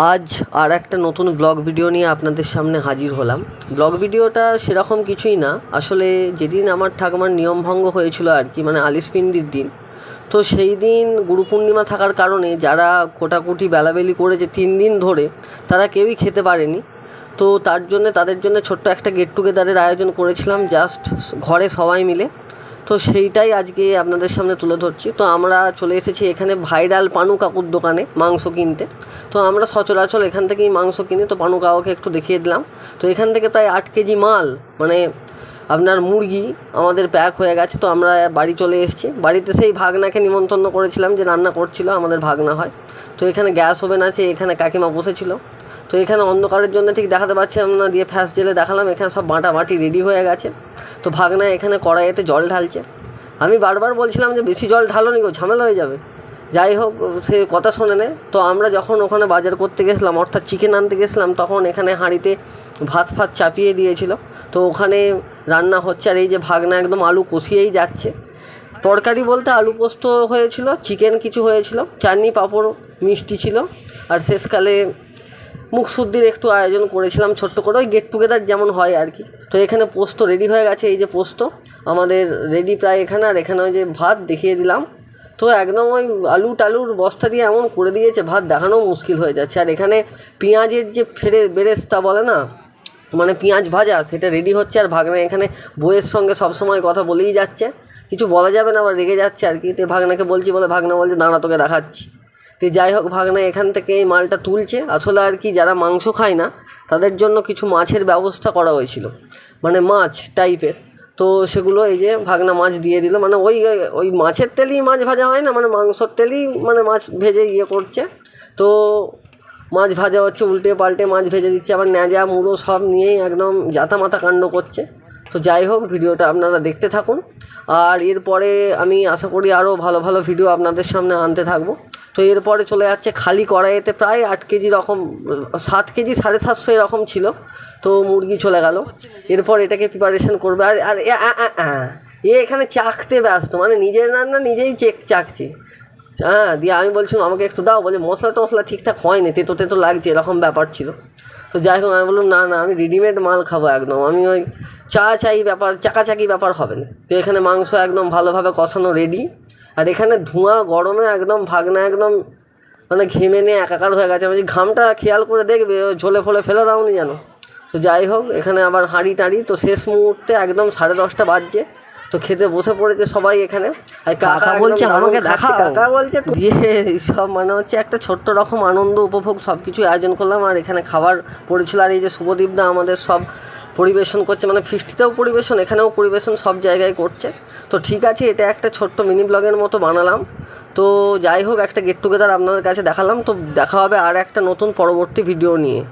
আজ আর একটা নতুন ব্লগ ভিডিও নিয়ে আপনাদের সামনে হাজির হলাম। ব্লগ ভিডিওটা সেরকম কিছুই না, আসলে যেদিন আমার ঠাকুমার নিয়মভঙ্গ হয়েছিল আর কি, মানে আলিশপিন্ডির দিন। তো সেই দিন গুরু পূর্ণিমা থাকার কারণে যারা কোটাকুটি বেলাবেলি করেছে 3 দিন ধরে, তারা কেউই খেতে পারেনি। তো তার জন্য তাদের জন্য ছোট্ট একটা গেট টুগেদারের আয়োজন করেছিলাম, জাস্ট ঘরে সবাই মিলে। তো সেইটাই আজকে আপনাদের সামনে তুলে ধরছি। তো আমরা চলে এসেছি এখানে ভাইরাল পানু কাকুর দোকানে মাংস কিনতে। তো আমরা সচরাচর এখান থেকেই মাংস কিনি, তো পানু কাকুকে একটু দেখিয়ে দিলাম। তো এখান থেকে প্রায় 8 কেজি মাল, মানে আপনার মুরগি আমাদের প্যাক হয়ে গেছে। তো আমরা বাড়ি চলে এসেছি। বাড়িতে সেই ভাগনাকে নিমন্ত্রণ করেছিলাম, যে রান্না করছিল, আমাদের ভাগনা হয়। তো এখানে গ্যাস ওভেন আছে, এখানে কাকিমা বসেছিল। তো এখানে অন্ধকারের জন্য ঠিক দেখাতে পাচ্ছিলাম না, দিয়ে ফ্যাস জেলে দেখালাম। এখানে সব বাটি রেডি হয়ে গেছে। তো ভাগনা এখানে কড়াইতে জল ঢালছে। আমি বারবার বলছিলাম যে বেশি জল ঢালোনি গো, ঝামেলা হয়ে যাবে। যাই হোক, সে কথা শোনে না। তো আমরা যখন ওখানে বাজার করতে গেছিলাম, অর্থাৎ চিকেন আনতে গেছিলাম, তখন এখানে হাঁড়িতে ভাত চাপিয়ে দিয়েছিল। তো ওখানে রান্না হচ্ছে, আর এই যে ভাগনা একদম আলু কষিয়েই যাচ্ছে। তরকারি বলতে আলু পোস্ত হয়েছিল, চিকেন কিছু হয়েছিল, চাটনি পাঁপড় মিষ্টি ছিল, আর শেষকালে মুখশুদ্ধির একটু আয়োজন করেছিলাম ছোট্ট করে, ওই গেট টুগেদার যেমন হয় আর কি। তো এখানে পোস্ত রেডি হয়ে গেছে, এই যে পোস্ত আমাদের রেডি প্রায় এখানে। আর এখানে ওই যে ভাত দেখিয়ে দিলাম। তো একদম ওই আলু টালুর বস্তা দিয়ে এমন করে দিয়েছে, ভাত দেখানো মুশকিল হয়ে যাচ্ছে। আর এখানে পেঁয়াজের যে বেরেস্তা বলে না, মানে পেঁয়াজ ভাজা, সেটা রেডি হচ্ছে। আর ভাগনা এখানে বইয়ের সঙ্গে সবসময় কথা বলেই যাচ্ছে, কিছু বলা যাবে না, আবার রেগে যাচ্ছে আর কি। তো ভাগনাকে বলছি বলে ভাগনা বলছে দাঁড়া তোকে দেখাচ্ছি। তো যাই হোক, ভাগনা এখান থেকে এই মালটা তুলছে। আসলে আর কি, যারা মাংস খায় না তাদের জন্য কিছু মাছের ব্যবস্থা করা হয়েছিল, মানে মাছ টাইপের। তো সেগুলো এই যে ভাগনা মাছ দিয়ে দিল, মানে ওই ওই মাছের তেলেই মাছ ভাজা হয় না, মানে মাংসর তেলেই মানে মাছ ভেজে করছে। তো মাছ ভাজা হচ্ছে, উল্টে পাল্টে মাছ ভেজে দিচ্ছে, আবার ন্যাজা মুড়ো সব নিয়েই একদম জাতামাতা কাণ্ড করছে। তো যাই হোক, ভিডিওটা আপনারা দেখতে থাকুন। আর এরপরে আমি আশা করি আরও ভালো ভালো ভিডিও আপনাদের সামনে আনতে থাকবো। তো এরপরে চলে যাচ্ছে খালি কড়াইতে প্রায় 8 কেজি রকম, 7 কেজি 750 এরকম ছিল। তো মুরগি চলে গেল। এরপর এটাকে প্রিপারেশন করবে। আর আর এখানে চাখতে ব্যস্ত, মানে নিজের রান্না নিজেই চাখছে। হ্যাঁ, দিয়ে আমি বলছিলাম আমাকে একটু দাও, বলে মশলা টশলা ঠিকঠাক হয়নি, তেতো লাগছে, এরকম ব্যাপার ছিল। তো যাই হোক, আমি বললাম না না, আমি রেডিমেড মাল খাবো একদম, আমি ওই চাকাচাকি ব্যাপার হবে না। তো এখানে মাংস একদম ভালোভাবে কষানো রেডি। আর এখানে ধোঁয়া গরমে একদম ভাগনা একদম মানে ঘেমে নিয়ে একাকার হয়ে গেছে। আমি ঘামটা খেয়াল করে দেখবে, ঝোলে ফোলে ফেলে দাওনি যেন। তো যাই হোক, এখানে আবার হাঁড়ি টাড়ি। তো শেষ মুহূর্তে একদম 10:30 বাজছে। তো খেতে বসে পড়েছে সবাই এখানে। আর কাকা বলছে আমাকে দেখা, কাকা বলছে দিয়ে সব, মানে হচ্ছে একটা ছোট্ট রকম আনন্দ উপভোগ সব কিছু আয়োজন করলাম। আর এখানে খাবার পড়েছিল। আর এই যে শুভদীপদা আমাদের সব পরিবেশন করছে, মানে ফিস্টিতেও পরিবেশন, এখানেও পরিবেশন, সব জায়গায় করছে। তো ঠিক আছে, এটা একটা ছোট্ট মিনি ব্লগের মতো বানালাম। তো যাই হোক, একটা গেট টুগেদার আপনাদের কাছে দেখালাম। তো দেখা হবে আর একটা নতুন পরবর্তী ভিডিও নিয়ে।